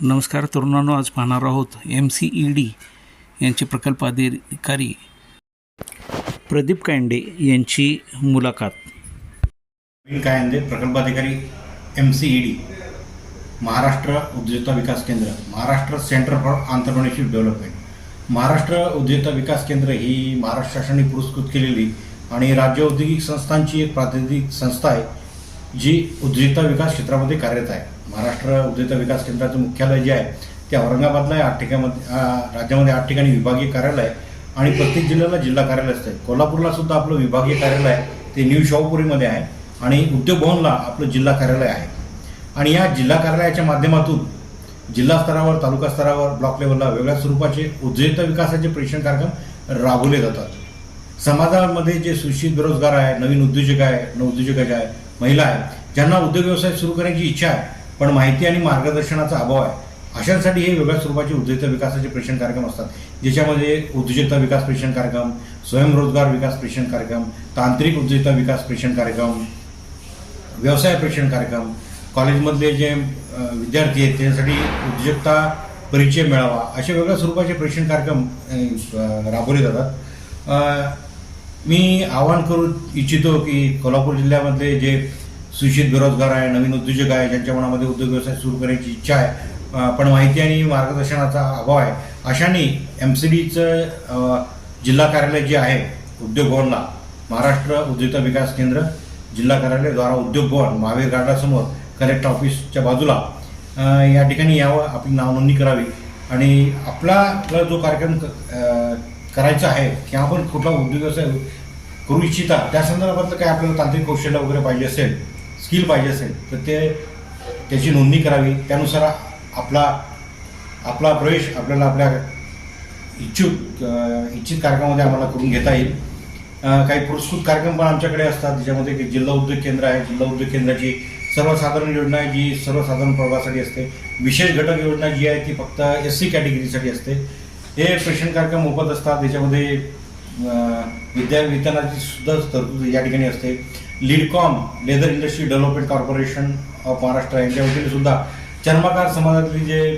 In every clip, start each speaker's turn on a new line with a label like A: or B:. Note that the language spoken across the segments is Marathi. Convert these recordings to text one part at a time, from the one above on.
A: नमस्कार तरुणांनो, आज पाहणार आहोत MCED यांचे प्रकल्प अधिकारी प्रदीप कायंडे यांची मुलाखत.
B: कायंदे प्रकल्पाधिकारी MCED महाराष्ट्र उद्योजकता विकास केंद्र, Maharashtra centre for entrepreneurship development. Maharashtra उद्योजकता विकास केंद्र ही महाराष्ट्र शासनाने पुरस्कृत केलेली आणि राज्य औद्योगिक संस्थांची एक प्रातिनिधिक संस्था आहे जी उद्योजकता विकास क्षेत्रामध्ये कार्यरत आहे. महाराष्ट्र उद्योजकता विकास केंद्राचं मुख्यालय जे आहे ते औरंगाबादला आहे. 8 ठिकाणामध्ये राज्यामध्ये 8 ठिकाणी विभागीय कार्यालय आहे आणि प्रत्येक जिल्ह्याला जिल्हा कार्यालय असतं. कोल्हापूरला सुद्धा आपलं विभागीय कार्यालय आहे, ते न्यू शाहूपुरीमध्ये आहे आणि उद्योग भवनला आपलं जिल्हा कार्यालय आहे. आणि या जिल्हा कार्यालयाच्या माध्यमातून जिल्हा स्तरावर, तालुका स्तरावर, ब्लॉक लेवलला वेगळ्या स्वरूपाचे उद्योजकता विकासाचे प्रशिक्षण कार्यक्रम राबवले जातात. समाजामध्ये जे सुशिक्षित बेरोजगार आहे, नवीन उद्योजक आहे, नवउद्योजक आहे, महिला आहे, ज्यांना उद्योग व्यवसाय सुरू करण्याची इच्छा आहे पण माहिती आणि मार्गदर्शनाचा अभाव आहे, अशांसाठी हे वेगळ्या स्वरूपाचे उद्योजकता विकासाचे प्रशिक्षण कार्यक्रम असतात, ज्याच्यामध्ये उद्योजकता विकास प्रशिक्षण कार्यक्रम, स्वयंरोजगार विकास प्रशिक्षण कार्यक्रम, तांत्रिक उद्योजकता विकास प्रशिक्षण कार्यक्रम, व्यवसाय प्रशिक्षण कार्यक्रम, कॉलेजमधले जे विद्यार्थी आहेत त्यांच्यासाठी उद्योजकता परिचय मिळावा, अशा वेगळ्या स्वरूपाचे प्रशिक्षण कार्यक्रम राबवले जातात. मी आवाहन करू इच्छितो की कोल्हापूर जिल्ह्यामधले जे सुशिक्षित बेरोजगार आहे, नवीन उद्योजक आहे, ज्यांच्या मनामध्ये उद्योग व्यवसाय सुरू करण्याची इच्छा आहे पण माहिती आणि मार्गदर्शनाचा अभाव आहे, अशांनी MCEDचं जिल्हा कार्यालय जे आहे उद्योग भवनला, महाराष्ट्र उद्योजकता विकास केंद्र जिल्हा कार्यालय द्वारा उद्योग भवन, महावीर गार्डनसमोर कलेक्टर ऑफिसच्या बाजूला या ठिकाणी यावं, आपली नाव नोंदणी करावी आणि आपला जो कार्यक्रम करायचा आहे किंवा आपण कुठला उद्योग व्यवसाय करू इच्छिता त्या संदर्भातलं काय आपल्याला तांत्रिक कौशल्य वगैरे पाहिजे असेल, स्किल पाहिजे असेल तर त्याची नोंदणी करावी. त्यानुसार आपला प्रवेश आपल्याला आपल्या इच्छित कार्यक्रमामध्ये आम्हाला करून घेता येईल. काही पुरस्कृत कार्यक्रम पण आमच्याकडे असतात, ज्याच्यामध्ये जिल्हा उद्योग केंद्र आहे. जिल्हा उद्योग केंद्राची सर्वसाधारण योजना आहे जी सर्वसाधारण प्रवर्गासाठी असते. विशेष घटक योजना जी आहे ती फक्त SC कॅटेगरीसाठी असते. हे प्रशिक्षण कार्यक्रम मोफत असतात. त्याच्यामध्ये विद्यावितरणाची सुद्धा तरतूद या ठिकाणी असते. LIDCOM leather industry development corporation of Maharashtra यांच्या वतीने सुद्धा चर्मकार समाजातले जे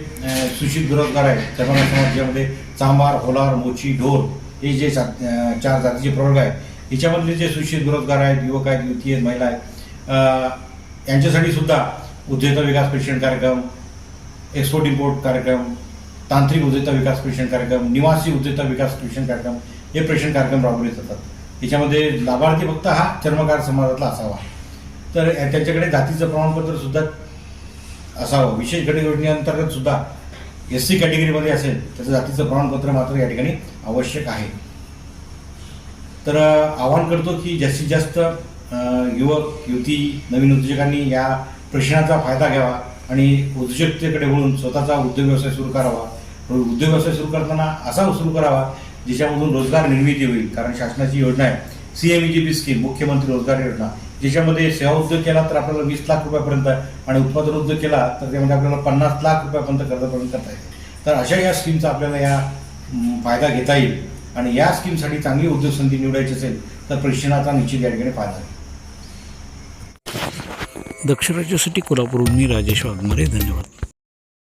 B: सुशिक्षित बेरोजगार आहेत, चर्मकार समाज ज्यामध्ये चांभार, होलार, मोची, ढोर हे जे 4 जातीचे प्रवर्ग आहेत, याच्यामधले जे सुशिक्षित बेरोजगार आहेत, युवक आहेत, युवती आहेत, महिला आहेत, यांच्यासाठी सुद्धा उद्योजकता विकास प्रशिक्षण कार्यक्रम, एक्सपोर्ट इम्पोर्ट कार्यक्रम, तांत्रिक उद्योजकता विकास प्रशिक्षण कार्यक्रम, निवासी उद्योजकता विकास प्रशिक्षण कार्यक्रम हे प्रशिक्षण कार्यक्रम राबवले जातात. याच्यामध्ये लाभार्थी फक्त हा चर्मकार समाजातला असावा, तर त्यांच्याकडे जातीचं प्रमाणपत्र सुद्धा असावं. विशेष घटक योजनेअंतर्गत सुद्धा SC कॅटेगरीमध्ये असेल त्याचं जातीचं प्रमाणपत्र मात्र या ठिकाणी आवश्यक आहे. तर आवाहन करतो की जास्तीत जास्त युवक, युवती, नवीन उद्योजकांनी या प्रशिक्षणाचा फायदा घ्यावा आणि उद्योजकतेकडे वळून स्वतःचा उद्योग व्यवसाय सुरू करावा. उद्योग व्यवसाय सुरू करताना असा सुरू करावा ज्याच्यामधून रोजगार निर्मिती होईल. कारण शासनाची योजना आहे CMEGP स्कीम, मुख्यमंत्री रोजगार योजना, ज्याच्यामध्ये सेवा उद्योग केला तर आपल्याला 20 लाख रुपयापर्यंत आणि उत्पादन उद्योग केला तर त्यामध्ये आपल्याला 50 लाख रुपयापर्यंत कर्ज प्रदान करता येते. तर अशा या स्कीमचा आपल्याला या फायदा घेता येईल आणि या स्कीमसाठी चांगली उद्योग संधी निवडायची असेल तर प्रशिक्षणाचा निश्चित या ठिकाणी फायदा आहे.
A: दक्ष राज्यासाठी कोल्हापूरहून मी राजेश वाघमारे. धन्यवाद.